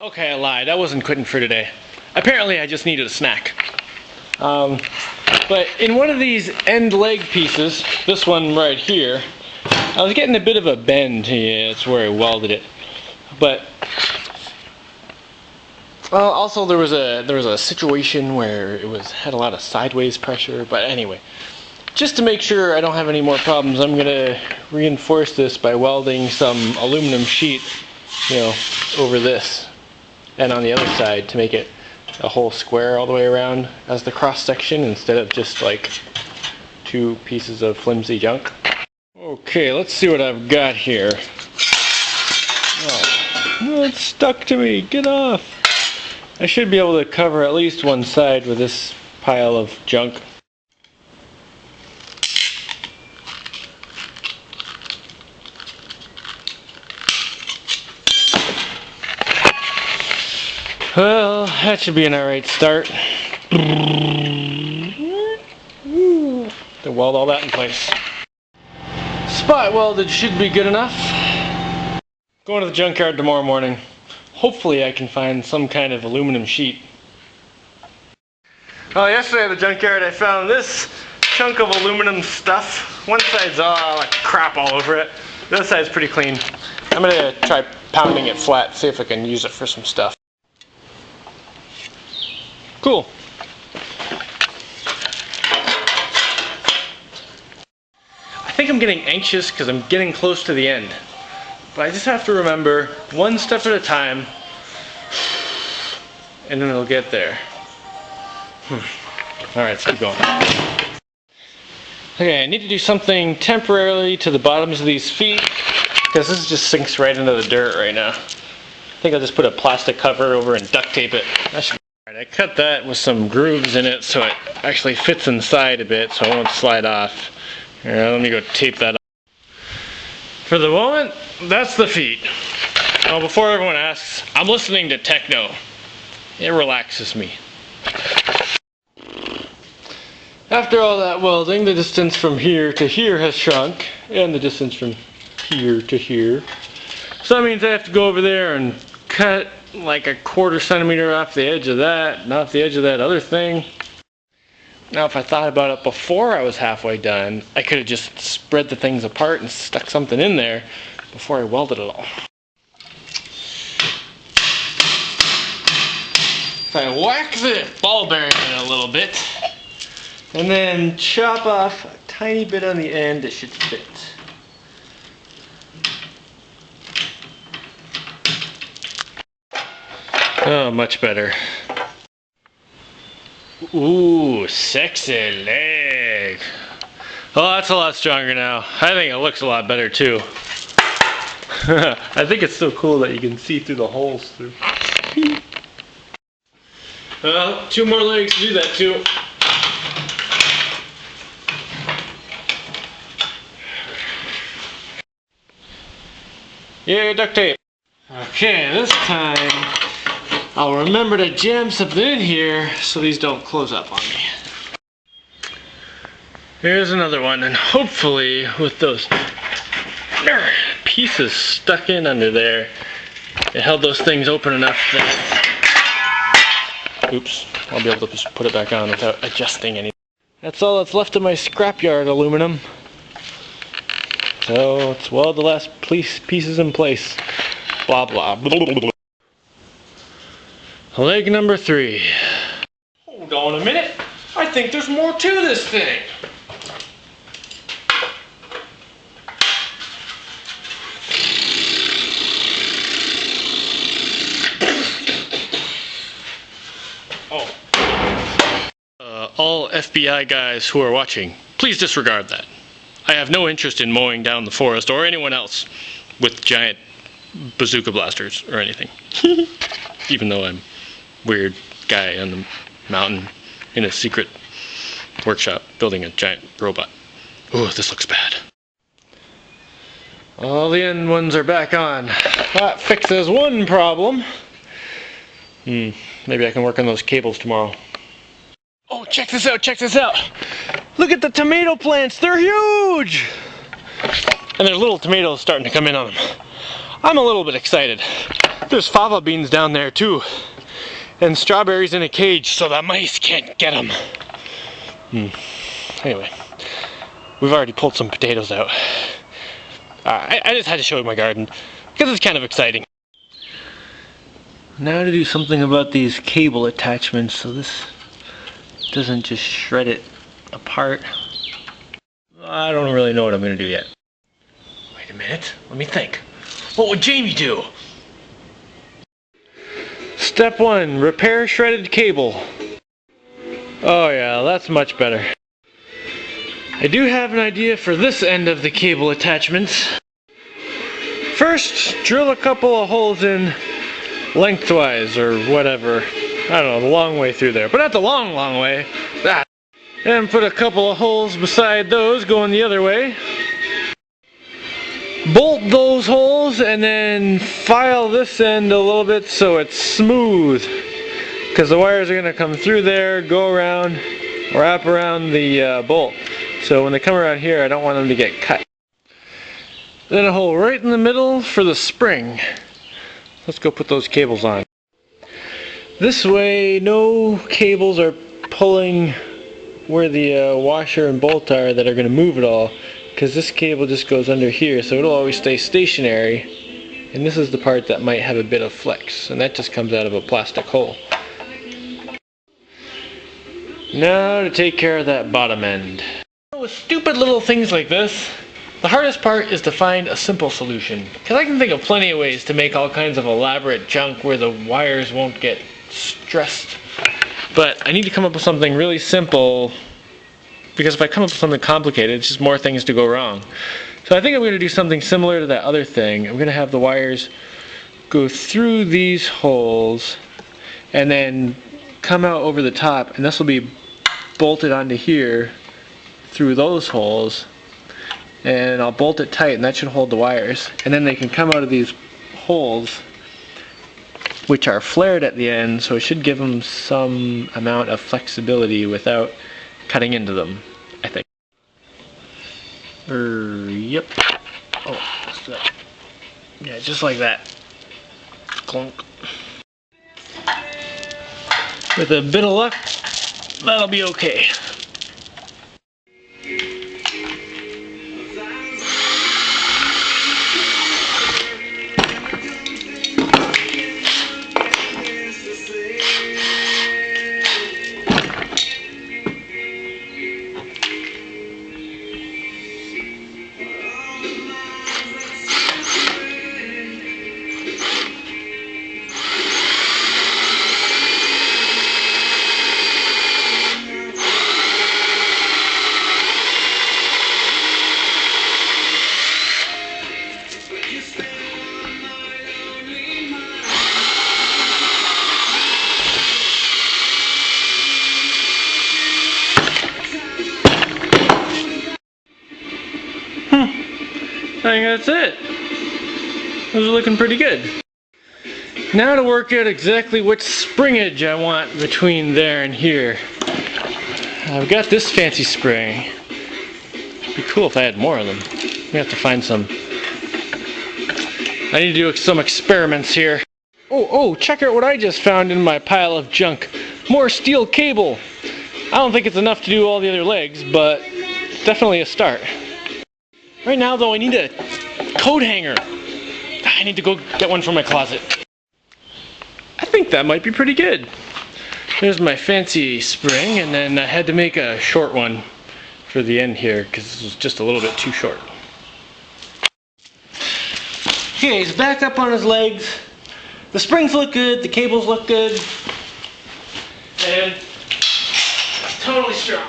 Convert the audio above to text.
Okay, I lied. I wasn't quitting for today. Apparently I just needed a snack. But in one of these end leg pieces, this one right here, I was getting a bit of a bend. Yeah, that's where I welded it. But well, also there was a situation where it had a lot of sideways pressure. But anyway, just to make sure I don't have any more problems, I'm gonna reinforce this by welding some aluminum sheet, over this and on the other side to make it a whole square all the way around as the cross section instead of just like two pieces of flimsy junk. Okay, let's see what I've got here. Oh, it's stuck to me. Get off. I should be able to cover at least one side with this pile of junk. Well, that should be an alright start. To weld all that in place. Spot welded should be good enough. Going to the junkyard tomorrow morning. Hopefully I can find some kind of aluminum sheet. Oh, yesterday at the junkyard I found this chunk of aluminum stuff. One side's all like crap all over it. The other side's pretty clean. I'm gonna try pounding it flat, see if I can use it for some stuff. Cool. I think I'm getting anxious because I'm getting close to the end. But I just have to remember one step at a time and then it'll get there. Alright, let's keep going. Okay, I need to do something temporarily to the bottoms of these feet because this just sinks right into the dirt right now. I think I'll just put a plastic cover over and duct tape it. That should be all right. I cut that with some grooves in it so it actually fits inside a bit so it won't slide off. Here, let me go tape that up. For the moment, that's the feet. Now, before everyone asks, I'm listening to techno. It relaxes me. After all that welding, the distance from here to here has shrunk, and the distance from here to here. So that means I have to go over there and cut like a 1/4 centimeter off the edge of that, and off the edge of that other thing. Now, if I thought about it before I was halfway done, I could have just spread the things apart and stuck something in there before I welded it all. If I whack the ball bearing in a little bit, and then chop off a tiny bit on the end, it should fit. Oh, much better. Ooh, sexy leg. Oh, that's a lot stronger now. I think it looks a lot better too. I think it's so cool that you can see through the holes through. Well, 2 more legs to do that too. Yeah, duct tape. Okay, this time I'll remember to jam something in here so these don't close up on me. Here's another one, and hopefully with those pieces stuck in under there, it held those things open enough that, oops, I'll be able to just put it back on without adjusting anything. That's all that's left of my scrapyard aluminum. So let's weld the last pieces in place. Blah, blah, blah, blah, blah. Leg number 3. Hold on a minute. I think there's more to this thing. All FBI guys who are watching, please disregard that. I have no interest in mowing down the forest or anyone else with giant bazooka blasters or anything. Even though I'm a weird guy on the mountain in a secret workshop building a giant robot. Oh, this looks bad. All the end ones are back on. That fixes one problem. Maybe I can work on those cables tomorrow. Oh, check this out, check this out. Look at the tomato plants, they're huge! And there's little tomatoes starting to come in on them. I'm a little bit excited. There's fava beans down there too. And strawberries in a cage so the mice can't get them. Anyway, we've already pulled some potatoes out. I just had to show you my garden because it's kind of exciting. Now to do something about these cable attachments so this doesn't just shred it apart. I don't really know what I'm going to do yet. Wait a minute, let me think. What would Jaimie do? Step 1, repair shredded cable. Oh yeah, that's much better. I do have an idea for this end of the cable attachments. First, drill a couple of holes in lengthwise or whatever. I don't know, the long way through there. But not the long way. And put a couple of holes beside those going the other way. Bolt those holes and then file this end a little bit so it's smooth. Because the wires are going to come through there, go around, wrap around the bolt. So when they come around here, I don't want them to get cut. Then a hole right in the middle for the spring. Let's go put those cables on. This way, no cables are pulling where the washer and bolt are that are going to move it all. Because this cable just goes under here, so it'll always stay stationary. And this is the part that might have a bit of flex, and that just comes out of a plastic hole. Now to take care of that bottom end. With stupid little things like this, the hardest part is to find a simple solution. Because I can think of plenty of ways to make all kinds of elaborate junk where the wires won't get stressed. But I need to come up with something really simple, because if I come up with something complicated, it's just more things to go wrong. So I think I'm going to do something similar to that other thing. I'm going to have the wires go through these holes and then come out over the top, and this will be bolted onto here through those holes, and I'll bolt it tight, and that should hold the wires. And then they can come out of these holes, which are flared at the end, so it should give them some amount of flexibility without cutting into them, I think. Yep. Oh, what's that? Yeah, just like that. Clunk. With a bit of luck, that'll be okay. I think that's it. Those are looking pretty good. Now to work out exactly which springage I want between there and here. I've got this fancy spring. It'd be cool if I had more of them. We have to find some. I need to do some experiments here. Oh, check out what I just found in my pile of junk. More steel cable. I don't think it's enough to do all the other legs, but definitely a start. Right now though, I need a coat hanger. I need to go get one from my closet. I think that might be pretty good. There's my fancy spring, and then I had to make a short one for the end here because this was just a little bit too short. Okay, he's back up on his legs. The springs look good, the cables look good, and it's totally strong.